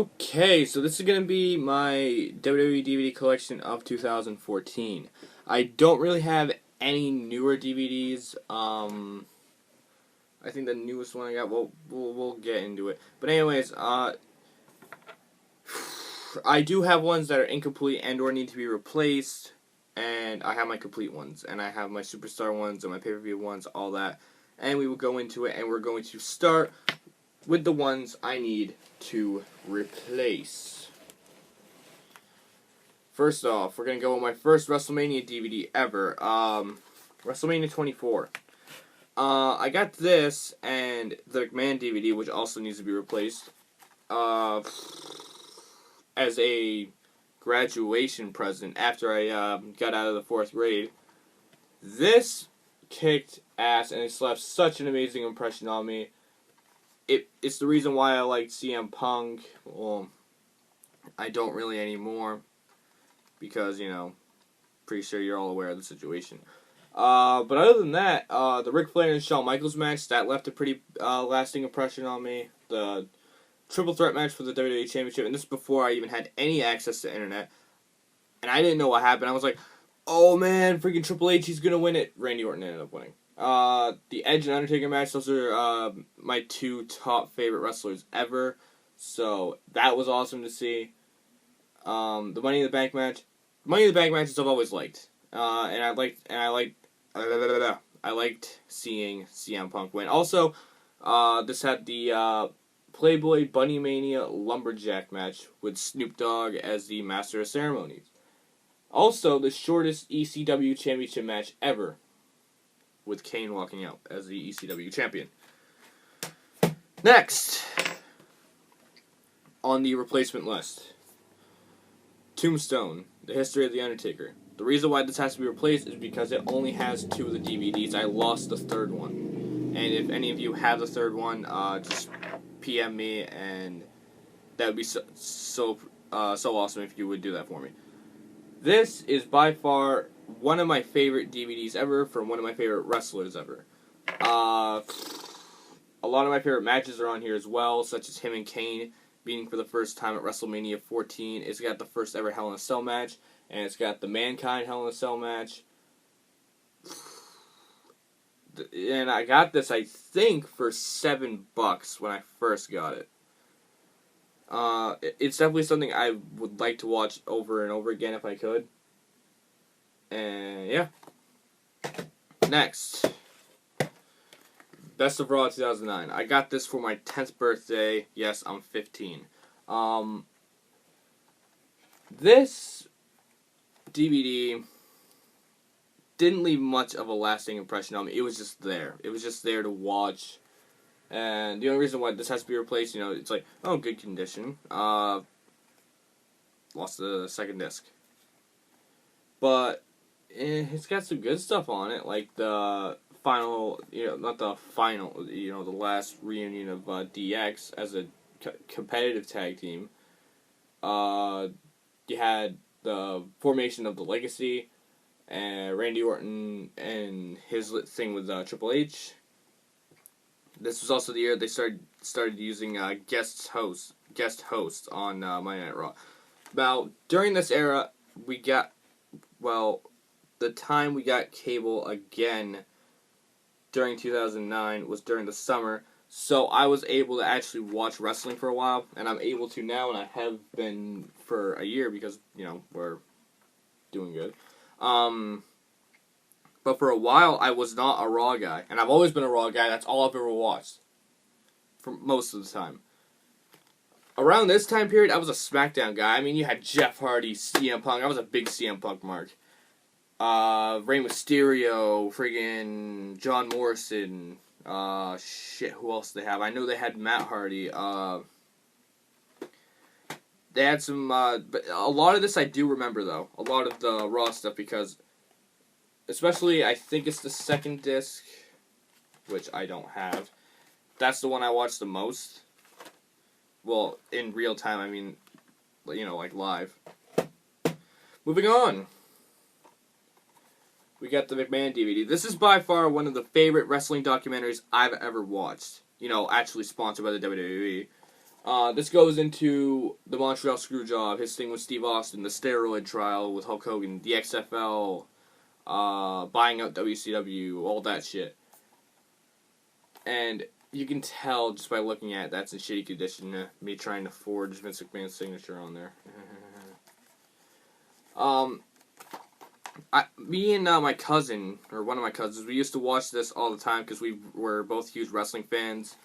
Okay, so this is going to be my WWE DVD collection of 2014. I don't really have any newer DVDs. I think the newest one I got, we'll get into it. But anyways, I do have ones that are incomplete and or need to be replaced, and I have my complete ones, and I have my Superstar ones and my pay-per-view ones, all that. And we will go into it, and we're going to start with the ones I need to replace. First off, we're going to go with my first WrestleMania DVD ever, WrestleMania 24. I got this and the McMahon DVD, which also needs to be replaced, as a graduation present after I got out of the 4th grade. This kicked ass, and it's left such an amazing impression on me. It's the reason why I liked CM Punk. Well, I don't really anymore, because, pretty sure you're all aware of the situation. But other than that, the Ric Flair and Shawn Michaels match, that left a pretty lasting impression on me. The triple threat match for the WWE Championship, and this is before I even had any access to the internet, and I didn't know what happened. I was like, oh man, freaking Triple H, he's gonna win it. Randy Orton ended up winning. The Edge and Undertaker match, those are my two top favorite wrestlers ever, so that was awesome to see. The Money in the Bank match, matches I've always liked, and I liked seeing CM Punk win. Also, this had the Playboy Bunny Mania Lumberjack match with Snoop Dogg as the Master of Ceremonies. Also, the shortest ECW Championship match ever, with Kane walking out as the ECW champion. Next, on the replacement list, Tombstone, The History of the Undertaker. The reason why this has to be replaced is because it only has 2 of the DVDs. I lost the 3rd one. And if any of you have the 3rd one, just PM me, and that would be so awesome if you would do that for me. This is by far one of my favorite DVDs ever from one of my favorite wrestlers ever. A lot of my favorite matches are on here as well, such as him and Kane beating for the first time at WrestleMania 14. It's got the first ever Hell in a Cell match, and it's got the Mankind Hell in a Cell match. And I got this, I think, for $7 when I first got it. It's definitely something I would like to watch over and over again if I could. And yeah. Next, Best of Raw 2009. I got this for my 10th birthday. Yes, I'm 15. This DVD didn't leave much of a lasting impression on me. It was just there. It was just there to watch. And the only reason why this has to be replaced, it's like, oh, good condition. Lost the 2nd disc. But it's got some good stuff on it, like the final, not the final, the last reunion of DX as a competitive tag team. You had the formation of the Legacy, and Randy Orton and his thing with Triple H. This was also the year they started using guest hosts on Monday Night Raw. Now, during this era, the time we got cable again during 2009 was during the summer, so I was able to actually watch wrestling for a while, and I'm able to now, and I have been for a year because, we're doing good. But for a while, I was not a Raw guy, and I've always been a Raw guy. That's all I've ever watched for most of the time. Around this time period, I was a SmackDown guy. I mean, you had Jeff Hardy, CM Punk. I was a big CM Punk mark. Rey Mysterio, friggin' John Morrison. Who else did they have? I know they had Matt Hardy. They had some, but a lot of this I do remember, though. A lot of the Raw stuff, because, especially, I think it's the 2nd disc, which I don't have. That's the one I watched the most. Well, in real time, I mean, like live. Moving on. We got the McMahon DVD. This is by far one of the favorite wrestling documentaries I've ever watched. Actually sponsored by the WWE. This goes into the Montreal Screwjob, his thing with Steve Austin, the steroid trial with Hulk Hogan, the XFL, buying out WCW, all that shit. And you can tell just by looking at it, that's in shitty condition. Me trying to forge Vince McMahon's signature on there. Me and my cousin, or one of my cousins, we used to watch this all the time because we were both huge wrestling fans.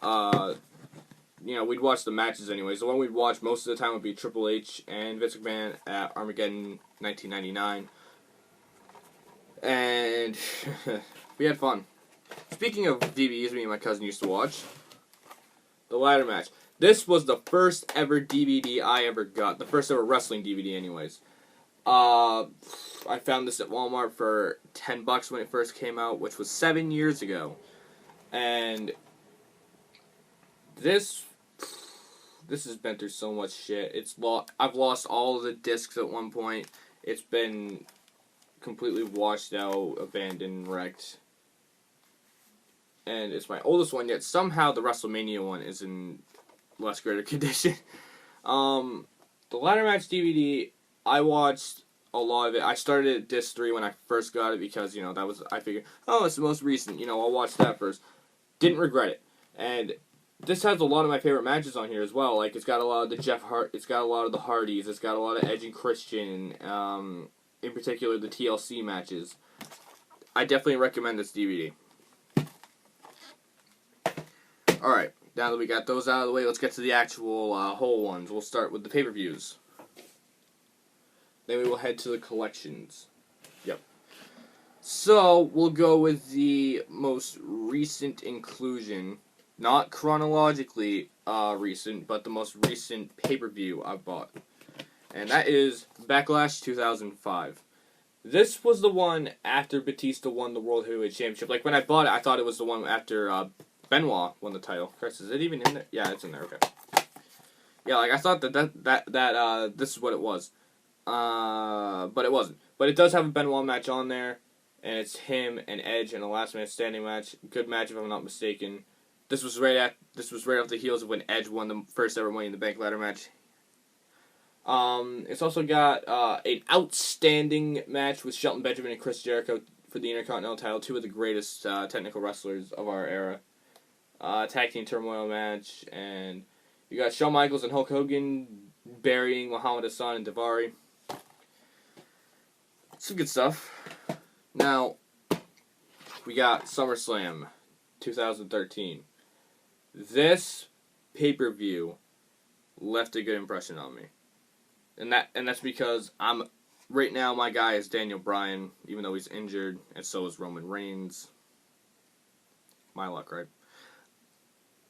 We'd watch the matches anyways. The one we'd watch most of the time would be Triple H and Vince McMahon at Armageddon 1999. And we had fun. Speaking of DVDs me and my cousin used to watch, the ladder match. This was the first ever DVD I ever got. The first ever wrestling DVD anyways. I found this at Walmart for $10 when it first came out, which was 7 years ago. And this has been through so much shit. I've lost all of the discs at one point. It's been completely washed out, abandoned, wrecked. And it's my oldest one, yet somehow the WrestleMania one is in less greater condition. The ladder match DVD, I watched a lot of it. I started at disc 3 when I first got it because, I figured, it's the most recent, I'll watch that first. Didn't regret it. And this has a lot of my favorite matches on here as well. Like, it's got a lot of the Jeff Hart, it's got a lot of the Hardys, it's got a lot of Edge and Christian, in particular the TLC matches. I definitely recommend this DVD. Alright, now that we got those out of the way, let's get to the actual whole ones. We'll start with the pay-per-views. Then we will head to the collections. Yep. So, we'll go with the most recent inclusion. Not chronologically recent, but the most recent pay-per-view I bought. And that is Backlash 2005. This was the one after Batista won the World Heavyweight Championship. Like, when I bought it, I thought it was the one after Benoit won the title. Chris, is it even in there? Yeah, it's in there, okay. Yeah, like, I thought that this is what it was. But it wasn't. But it does have a Benoit match on there, and it's him and Edge in a last man standing match. Good match if I'm not mistaken. This was right off the heels of when Edge won the first ever Money in the Bank ladder match. It's also got an outstanding match with Shelton Benjamin and Chris Jericho for the Intercontinental title, two of the greatest technical wrestlers of our era. Tag team turmoil match, and you got Shawn Michaels and Hulk Hogan burying Muhammad Hassan and Daivari. Some good stuff. Now, we got SummerSlam 2013. This pay-per-view left a good impression on me. And that's because right now my guy is Daniel Bryan, even though he's injured, and so is Roman Reigns. My luck, right?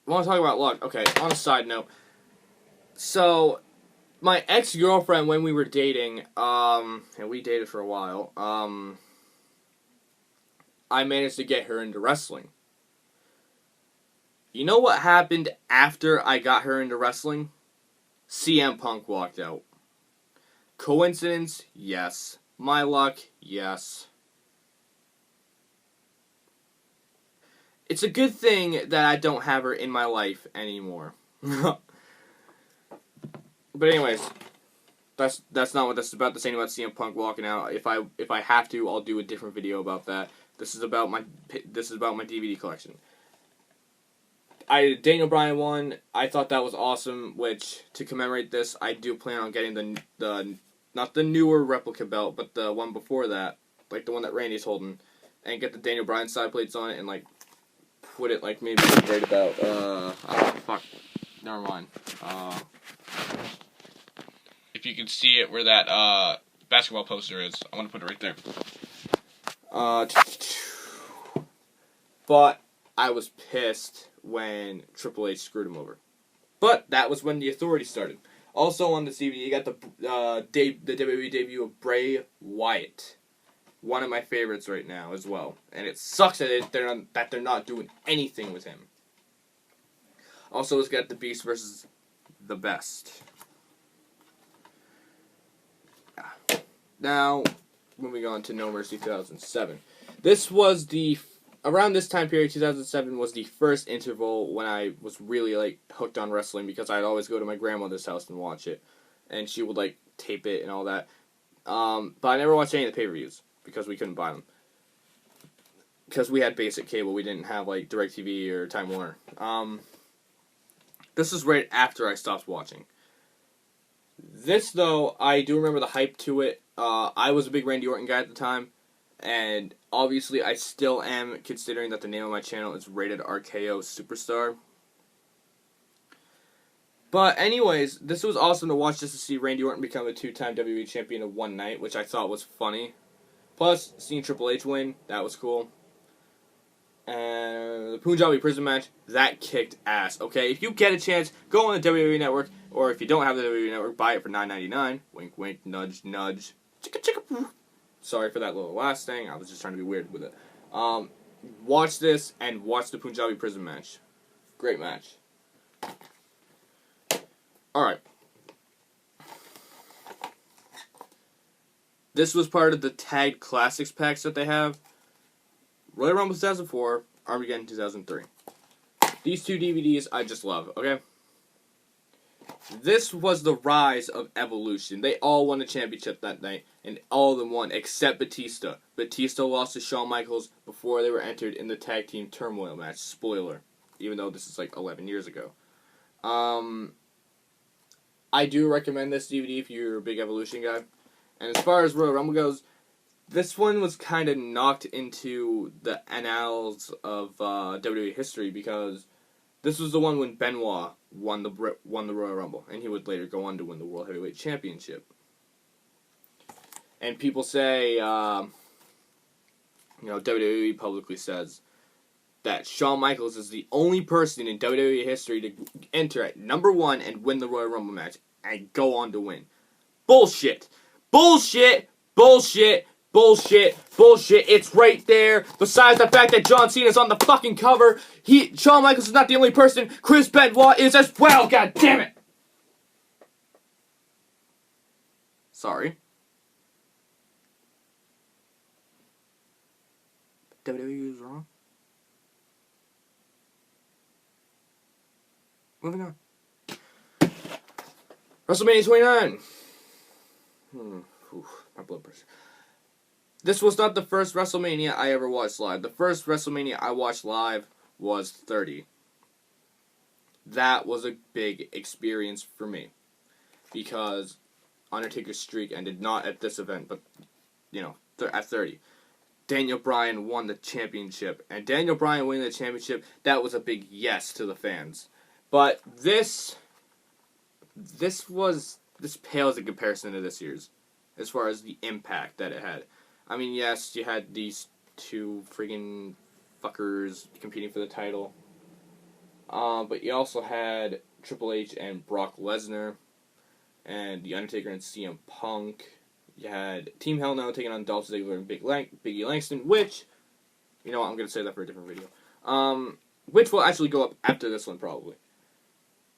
I want to talk about luck. Okay, on a side note. So, my ex-girlfriend, when we were dating, and we dated for a while, I managed to get her into wrestling. You know what happened after I got her into wrestling? CM Punk walked out. Coincidence? Yes. My luck? Yes. It's a good thing that I don't have her in my life anymore. But anyways, that's not what this is about. This ain't about CM Punk walking out. If I have to, I'll do a different video about that. This is about my DVD collection. Daniel Bryan won. I thought that was awesome. Which, to commemorate this, I do plan on getting the not the newer replica belt, but the one before that, like the one that Randy's holding, and get the Daniel Bryan side plates on it and like put it like maybe right about fuck, never mind. If you can see it where that basketball poster is, I want to put it right there. But I was pissed when Triple H screwed him over. But that was when the Authority started. Also on this DVD, you got the WWE debut of Bray Wyatt. One of my favorites right now as well. And it sucks that they're not doing anything with him. Also, it's got the Beast versus the Best. Now, moving on to No Mercy 2007. This was the around this time period, 2007 was the first interval when I was really like hooked on wrestling, because I'd always go to my grandmother's house and watch it, and she would like tape it and all that. But I never watched any of the pay-per-views because we couldn't buy them. Because we had basic cable, we didn't have like DirecTV or Time Warner. This was right after I stopped watching. This, though, I do remember the hype to it. I was a big Randy Orton guy at the time, and obviously I still am, considering that the name of my channel is Rated RKO Superstar. But anyways, this was awesome to watch, just to see Randy Orton become a 2-time WWE champion in one night, which I thought was funny. Plus, seeing Triple H win, that was cool. And the Punjabi Prison match, that kicked ass. Okay, if you get a chance, go on the WWE Network, or if you don't have the WWE Network, buy it for $9.99. Wink, wink, nudge, nudge. Chicka, chicka. Sorry for that little last thing. I was just trying to be weird with it. Watch this and watch the Punjabi Prison match. Great match. Alright. This was part of the Tag Classics packs that they have. Royal Rumble 2004, Armageddon 2003. These two DVDs I just love, okay? This was the rise of Evolution. They all won the championship that night, and all of them won, except Batista. Batista lost to Shawn Michaels before they were entered in the Tag Team Turmoil match. Spoiler. Even though this is like 11 years ago. I do recommend this DVD if you're a big Evolution guy. And as far as Royal Rumble goes, this one was kind of knocked into the annals of WWE history, because this was the one when Benoit won the Royal Rumble, and he would later go on to win the World Heavyweight Championship. And people say, WWE publicly says that Shawn Michaels is the only person in WWE history to enter at number 1 and win the Royal Rumble match and go on to win. Bullshit! Bullshit! Bullshit! Bullshit, bullshit, it's right there. Besides the fact that John Cena's on the fucking cover, Shawn Michaels is not the only person. Chris Benoit is as well, god damn it. Sorry. WWE was wrong. Moving on. WrestleMania 29. My blood pressure. This was not the first WrestleMania I ever watched live. The first WrestleMania I watched live was 30. That was a big experience for me, because Undertaker's streak ended not at this event, but, at 30. Daniel Bryan won the championship, and Daniel Bryan winning the championship, that was a big yes to the fans. But this pales in comparison to this year's, as far as the impact that it had. I mean, yes, you had these two friggin' fuckers competing for the title. But you also had Triple H and Brock Lesnar, and The Undertaker and CM Punk. You had Team Hell No taking on Dolph Ziggler and Biggie Langston, which, I'm going to say that for a different video. Which will actually go up after this one, probably.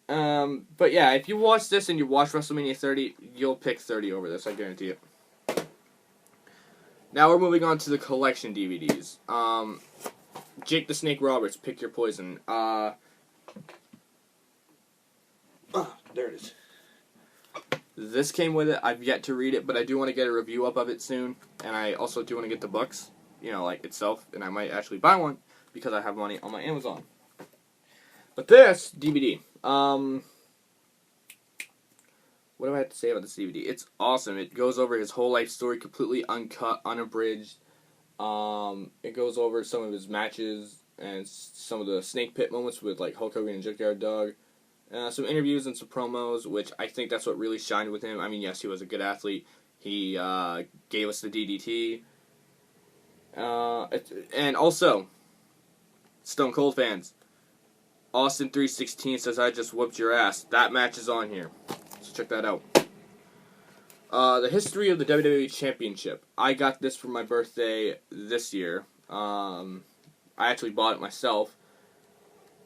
But yeah, if you watch this and you watch WrestleMania 30, you'll pick 30 over this, I guarantee it. Now we're moving on to the collection DVDs. Jake the Snake Roberts, Pick Your Poison. There it is. This came with it. I've yet to read it, but I do want to get a review up of it soon. And I also do want to get the books, itself. And I might actually buy one, because I have money on my Amazon. But this DVD, what do I have to say about this DVD? It's awesome. It goes over his whole life story, completely uncut, unabridged. It goes over some of his matches and some of the snake pit moments with Hulk Hogan and Junkyard Dog. Some interviews and some promos, which I think that's what really shined with him. I mean, yes, he was a good athlete. He gave us the DDT. And also, Stone Cold fans, Austin 316 says, "I just whooped your ass." That match is on here. So check that out. The history of the WWE Championship. I got this for my birthday this year. I actually bought it myself.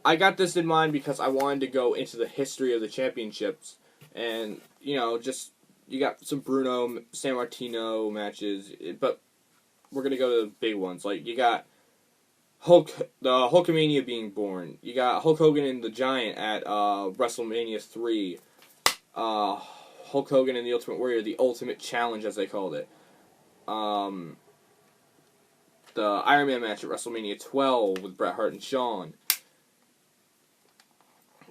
I got this in mind because I wanted to go into the history of the championships. And, you got some Bruno, San Martino matches. But we're going to go to the big ones. You got the Hulkamania being born. You got Hulk Hogan and the Giant at WrestleMania 3. Hulk Hogan and the Ultimate Warrior, the Ultimate Challenge, as they called it. The Iron Man match at WrestleMania 12 with Bret Hart and Shawn.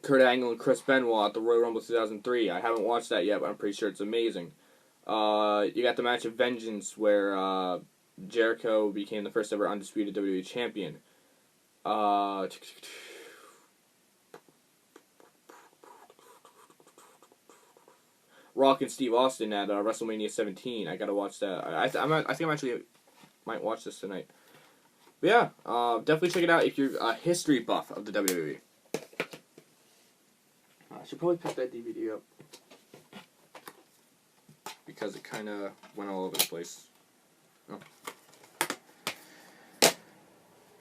Kurt Angle and Chris Benoit at the Royal Rumble 2003. I haven't watched that yet, but I'm pretty sure it's amazing. You got the match of Vengeance where Jericho became the first ever undisputed WWE champion. Rock and Steve Austin at WrestleMania 17. I gotta watch that. I think I'm actually might watch this tonight. But yeah, definitely check it out if you're a history buff of the WWE. I should probably pick that DVD up because it kind of went all over the place. Oh.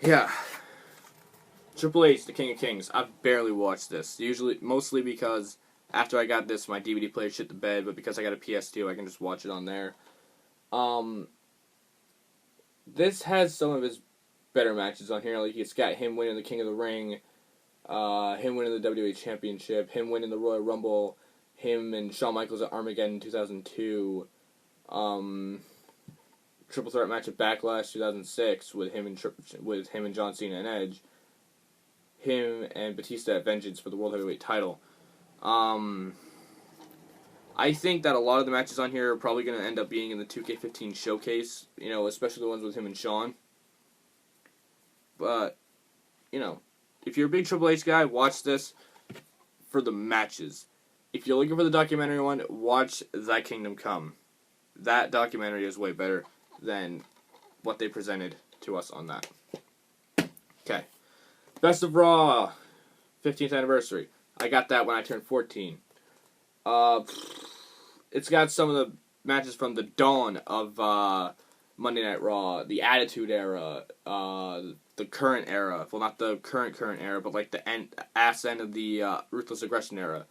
Yeah. Triple H, the King of Kings. I've barely watched this. Mostly because after I got this, my DVD player shit the bed, but because I got a PS2, I can just watch it on there. This has some of his better matches on here. Like, it's got him winning the King of the Ring, him winning the WWE Championship, him winning the Royal Rumble, him and Shawn Michaels at Armageddon 2002, triple threat match at Backlash 2006 with him and John Cena and Edge, him and Batista at Vengeance for the World Heavyweight title. I think that a lot of the matches on here are probably going to end up being in the 2K15 showcase, especially the ones with him and Shawn. But, if you're a big Triple H guy, watch this for the matches. If you're looking for the documentary one, watch Thy Kingdom Come. That documentary is way better than what they presented to us on that. Okay. Best of Raw, 15th anniversary. I got that when I turned 14. It's got some of the matches from the dawn of Monday Night Raw, the Attitude Era, the current era. Well, not the current era, but like the end of the Ruthless Aggression era.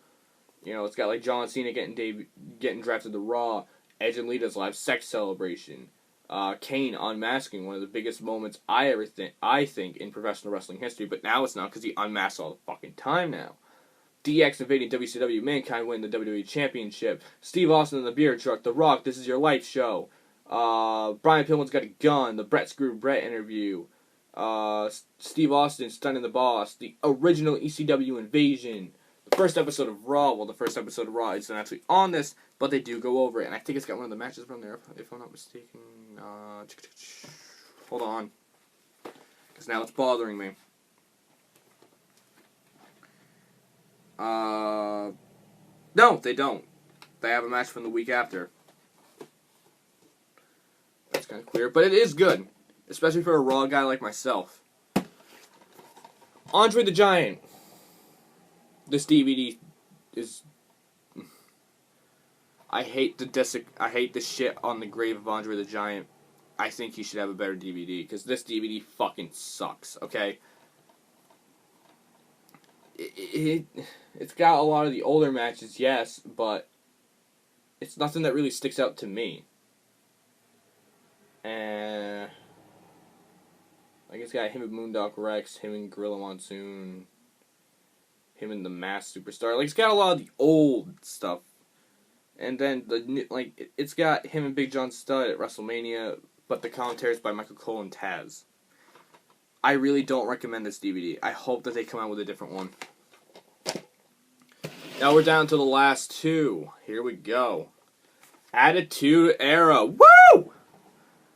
It's got like John Cena getting drafted to Raw, Edge and Lita's live sex celebration, Kane unmasking, one of the biggest moments I think in professional wrestling history, but now it's not because he unmasks all the fucking time now. DX invading WCW, Mankind winning the WWE Championship, Steve Austin in the beer truck, The Rock, This Is Your Life show, Brian Pillman's got a gun, the Brett Screw Brett interview, Steve Austin stunning the boss, the original ECW invasion, the first episode of Raw. Well, the first episode of Raw isn't actually on this, but they do go over it, and I think it's got one of the matches from there, if I'm not mistaken. Hold on, because now it's bothering me. No, they don't. They have a match from the week after. That's kind of clear, but it is good, especially for a Raw guy like myself. Andre the Giant. This DVD is... I hate the shit on the grave of Andre the Giant. I think he should have a better DVD, because this DVD fucking sucks, okay? It's got a lot of the older matches, yes, but it's nothing that really sticks out to me. And like it's got him and Moondog Rex, him and Gorilla Monsoon, him and the Masked Superstar. Like it's got a lot of the old stuff, and then it's got him and Big John Studd at WrestleMania, but the commentary is by Michael Cole and Taz. I really don't recommend this DVD. I hope that they come out with a different one. Now we're down to the last two. Here we go. Attitude Era. Woo!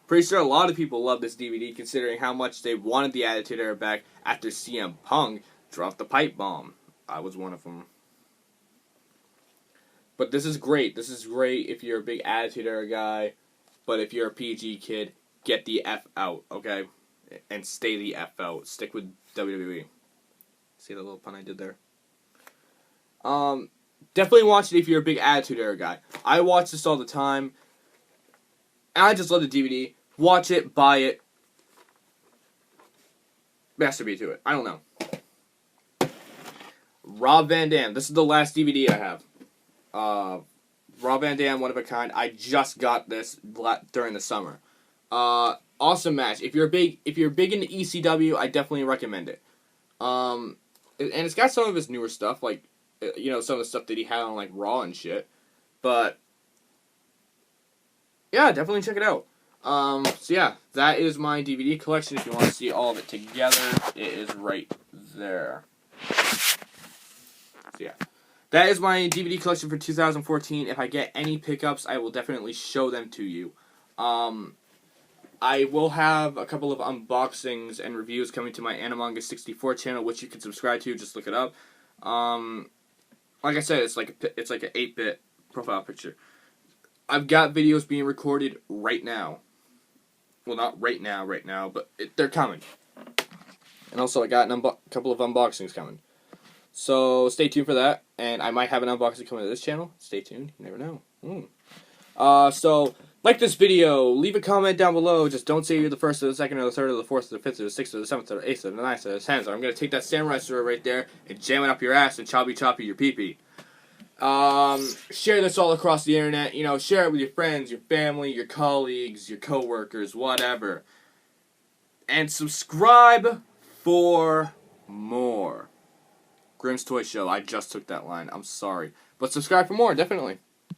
Pretty sure a lot of people love this DVD considering how much they wanted the Attitude Era back after CM Punk dropped the pipe bomb. I was one of them. But this is great. This is great if you're a big Attitude Era guy. But if you're a PG kid, get the F out, okay? And stay the F out. Stick with WWE. See the little pun I did there? Definitely watch it if you're a big Attitude Era guy. I watch this all the time. And I just love the DVD. Watch it, buy it. Masturbate to it. I don't know. Rob Van Dam. This is the last DVD I have. Rob Van Dam, One of a Kind. I just got this during the summer. Awesome match. If you're big into ECW, I definitely recommend it. And it's got some of his newer stuff, like some of the stuff that he had on like Raw and shit. But yeah, definitely check it out. So yeah, that is my DVD collection. If you want to see all of it together, it is right there. So yeah, that is my DVD collection for 2014. If I get any pickups, I will definitely show them to you. I will have a couple of unboxings and reviews coming to my Animanga64 channel, which you can subscribe to. Just look it up. Like I said, it's like an 8-bit profile picture. I've got videos being recorded right now. Well, not right now, but they're coming. And also, I got a couple of unboxings coming. So, stay tuned for that. And I might have an unboxing coming to this channel. Stay tuned. You never know. So, like this video. Leave a comment down below. Just don't say you're the first or the second or the third or the fourth or the fifth or the sixth or the seventh or the eighth or the ninth or the tenth. I'm going to take that samurai sword right there and jam it up your ass and choppy your pee-pee. Share this all across the internet. Share it with your friends, your family, your colleagues, your coworkers, whatever. And subscribe for more. Grimm's Toy Show. I just took that line. I'm sorry. But subscribe for more, definitely.